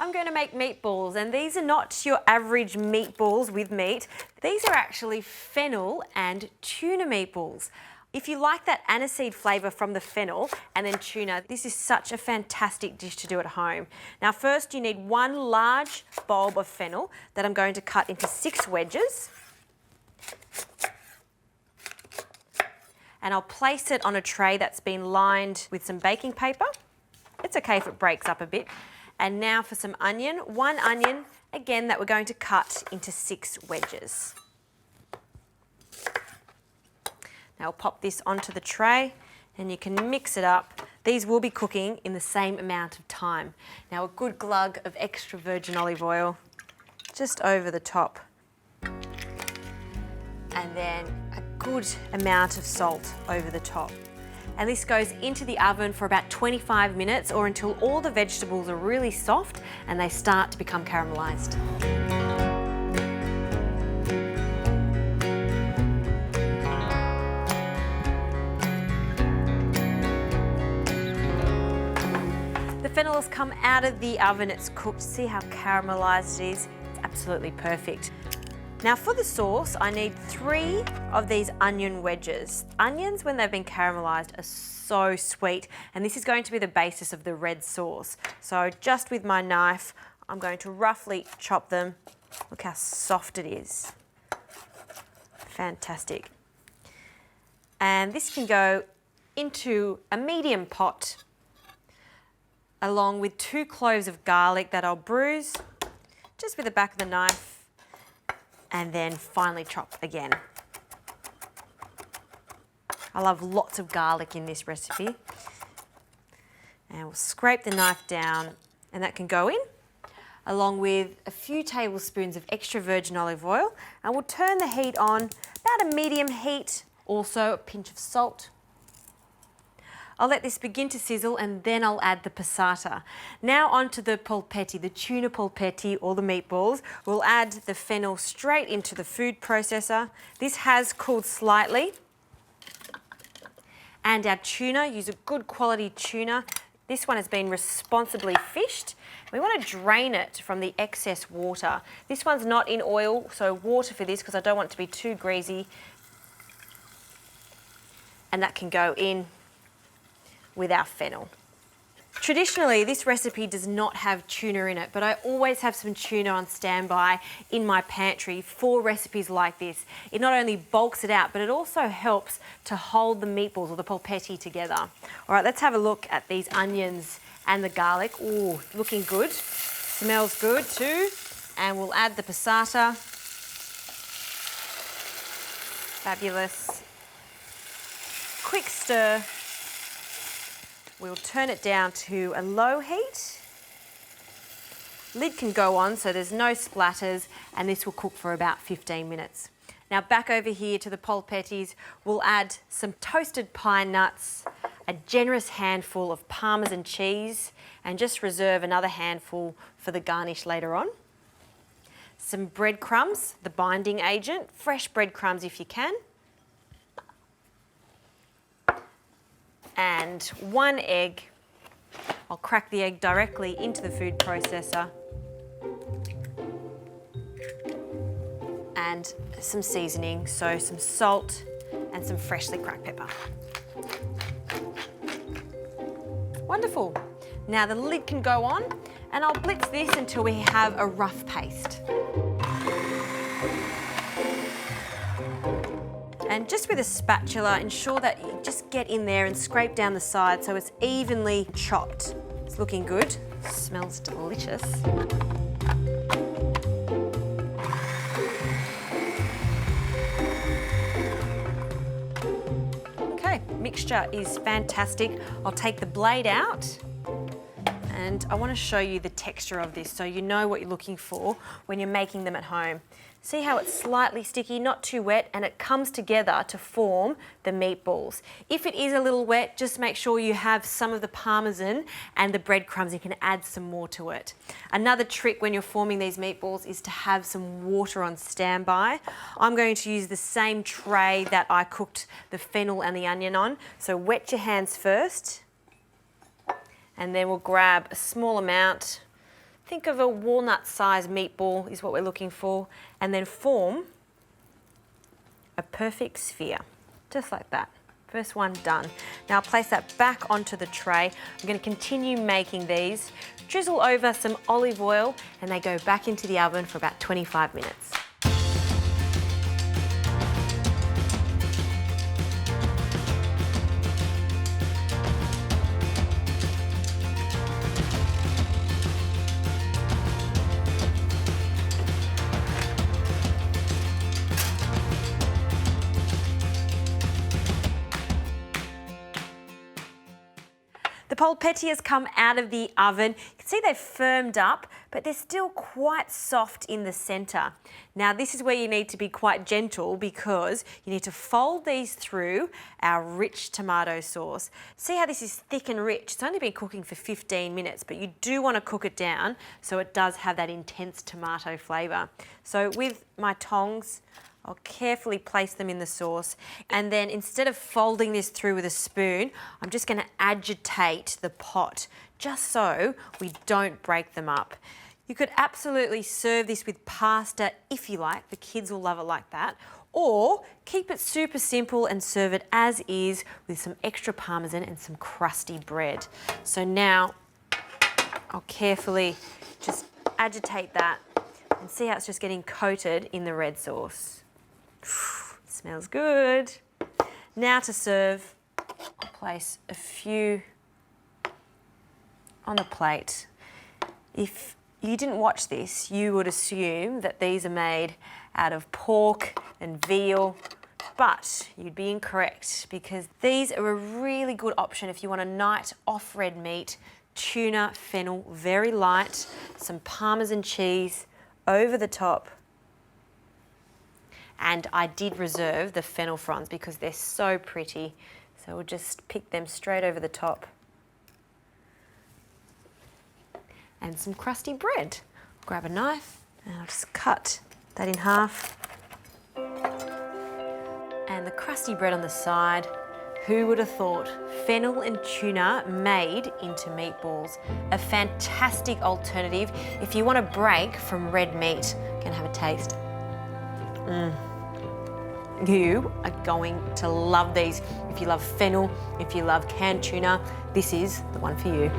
I'm going to make meatballs, and these are not your average meatballs with meat. These are actually fennel and tuna meatballs. If you like that aniseed flavour from the fennel and then tuna, this is such a fantastic dish to do at home. Now first you need one large bulb of fennel that I'm going to cut into 6 wedges. And I'll place it on a tray that's been lined with some baking paper. It's okay if it breaks up a bit. And now for some onion, 1 onion, again, that we're going to cut into 6 wedges. Now I'll pop this onto the tray and you can mix it up. These will be cooking in the same amount of time. Now a good glug of extra virgin olive oil just over the top. And then a good amount of salt over the top. And this goes into the oven for about 25 minutes or until all the vegetables are really soft and they start to become caramelised. The fennel has come out of the oven, it's cooked. See how caramelised it is? It's absolutely perfect. Now for the sauce, I need 3 of these onion wedges. Onions, when they've been caramelised, are so sweet, and this is going to be the basis of the red sauce. So just with my knife, I'm going to roughly chop them. Look how soft it is. Fantastic. And this can go into a medium pot, along with 2 cloves of garlic that I'll bruise just with the back of the knife. And then finely chop again. I love lots of garlic in this recipe. And we'll scrape the knife down, and that can go in, along with a few tablespoons of extra virgin olive oil. And we'll turn the heat on, about a medium heat, also a pinch of salt. I'll let this begin to sizzle and then I'll add the passata. Now onto the polpette, the tuna polpette or the meatballs. We'll add the fennel straight into the food processor. This has cooled slightly. And our tuna, use a good quality tuna. This one has been responsibly fished. We want to drain it from the excess water. This one's not in oil, so water for this because I don't want it to be too greasy. And that can go in with our fennel. Traditionally, this recipe does not have tuna in it, but I always have some tuna on standby in my pantry for recipes like this. It not only bulks it out, but it also helps to hold the meatballs or the polpette together. All right, let's have a look at these onions and the garlic. Ooh, looking good. Smells good too. And we'll add the passata. Fabulous. Quick stir. We'll turn it down to a low heat. Lid can go on so there's no splatters, and this will cook for about 15 minutes. Now back over here to the polpettes, we'll add some toasted pine nuts, a generous handful of Parmesan cheese, and just reserve another handful for the garnish later on. Some breadcrumbs, the binding agent, fresh breadcrumbs if you can. And 1 egg. I'll crack the egg directly into the food processor. And some seasoning, so some salt and some freshly cracked pepper. Wonderful. Now the lid can go on, and I'll blitz this until we have a rough paste. And just with a spatula, ensure that you just get in there and scrape down the side so it's evenly chopped. It's looking good. Smells delicious. Okay, mixture is fantastic. I'll take the blade out. And I want to show you the texture of this so you know what you're looking for when you're making them at home. See how it's slightly sticky, not too wet, and it comes together to form the meatballs. If it is a little wet, just make sure you have some of the Parmesan and the breadcrumbs. You can add some more to it. Another trick when you're forming these meatballs is to have some water on standby. I'm going to use the same tray that I cooked the fennel and the onion on. So wet your hands first, and then we'll grab a small amount think of a walnut-sized meatball is what we're looking for, and then form a perfect sphere, just like that. First one done. Now I'll place that back onto the tray. I'm going to continue making these, drizzle over some olive oil, and they go back into the oven for about 25 minutes. The polpette has come out of the oven. You can see they've firmed up, but they're still quite soft in the centre. Now this is where you need to be quite gentle because you need to fold these through our rich tomato sauce. See how this is thick and rich? It's only been cooking for 15 minutes, but you do want to cook it down so it does have that intense tomato flavour. So with my tongs, I'll carefully place them in the sauce, and then instead of folding this through with a spoon, I'm just going to agitate the pot just so we don't break them up. You could absolutely serve this with pasta if you like. The kids will love it like that. Or keep it super simple and serve it as is with some extra parmesan and some crusty bread. So now I'll carefully just agitate that and see how it's just getting coated in the red sauce. Smells good. Now to serve, I'll place a few on the plate. If you didn't watch this, you would assume that these are made out of pork and veal, but you'd be incorrect because these are a really good option if you want a night off red meat. Tuna, fennel, very light, some Parmesan cheese over the top. And I did reserve the fennel fronds because they're so pretty. So we'll just pick them straight over the top. And some crusty bread. Grab a knife and I'll just cut that in half. And the crusty bread on the side. Who would have thought? Fennel and tuna made into meatballs. A fantastic alternative if you want a break from red meat. Can have a taste. You are going to love these. If you love fennel, if you love canned tuna, this is the one for you.